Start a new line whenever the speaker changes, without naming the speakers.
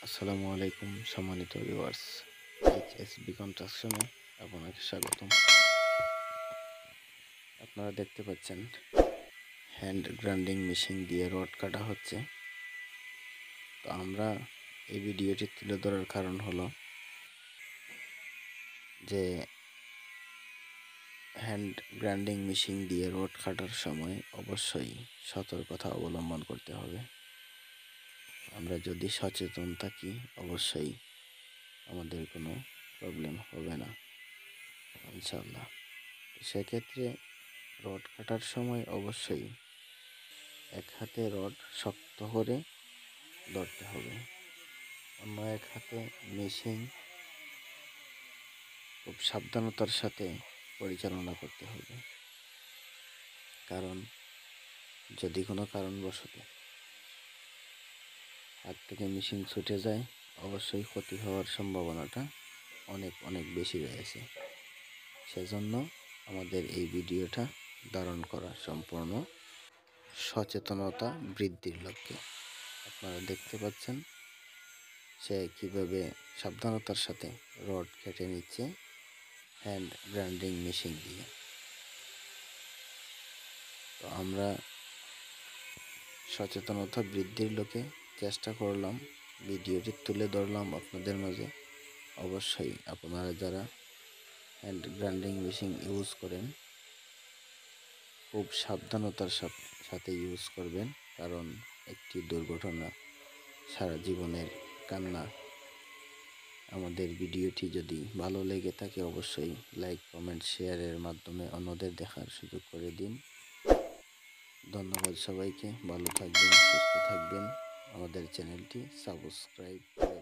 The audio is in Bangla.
আসসালামু আলাইকুম সম্মানিত ভিউয়ার্স, এইচএসবি কনস্ট্রাকশনে আপনাকে স্বাগতম। আপনারা দেখতে পাচ্ছেন হ্যান্ড গ্রাইন্ডিং মেশিন দিয়ে রড কাটা হচ্ছে। তো আমরা এই ভিডিওটি তুলে ধরার কারণ হলো যে হ্যান্ড গ্রাইন্ডিং মেশিন দিয়ে রড কাটার সময় অবশ্যই সতর্কতা অবলম্বন করতে হবে। আমরা যদি সচেতন থাকি অবশ্যই আমাদের কোনো প্রবলেম হবে না ইনশাআল্লাহ। সেক্ষেত্রে রড কাটার সময় অবশ্যই এক হাতে রড শক্ত করে ধরতে হবে, অন্য এক হাতে মেশিন খুব সাবধানতার সাথে পরিচালনা করতে হবে। কারণ যদি কোনো কারণবশত হাত থেকে মেশিন ছুটে যায় অবশ্যই ক্ষতি হওয়ার সম্ভাবনাটা অনেক অনেক বেশি রয়েছে। সেজন্য আমাদের এই ভিডিওটা ধারণ করা সম্পূর্ণ সচেতনতা বৃদ্ধির লক্ষ্যে। আপনারা দেখতে পাচ্ছেন সে কিভাবে সাবধানতার সাথে রড কেটে নিচ্ছে হ্যান্ড গ্রাইন্ডিং মেশিন দিয়ে। তো আমরা সচেতনতা বৃদ্ধির লক্ষ্যে চেষ্টা করলাম, ভিডিওটি তুলে ধরলাম আপনাদের মাঝে। অবশ্যই আপনারা যারা হ্যান্ড গ্রাইন্ডিং মেশিন ইউজ করেন খুব সাবধানতার সাথে ইউজ করবেন, কারণ একটি দুর্ঘটনা সারা জীবনের কান্না। আমাদের ভিডিওটি যদি ভালো লেগে থাকে অবশ্যই লাইক, কমেন্ট, শেয়ারের মাধ্যমে অন্যদের দেখার সুযোগ করে দিন। ধন্যবাদ সবাইকে। ভালো থাকবেন, সুস্থ থাকবেন। আমাদের চ্যানেলটি সাবস্ক্রাইব করে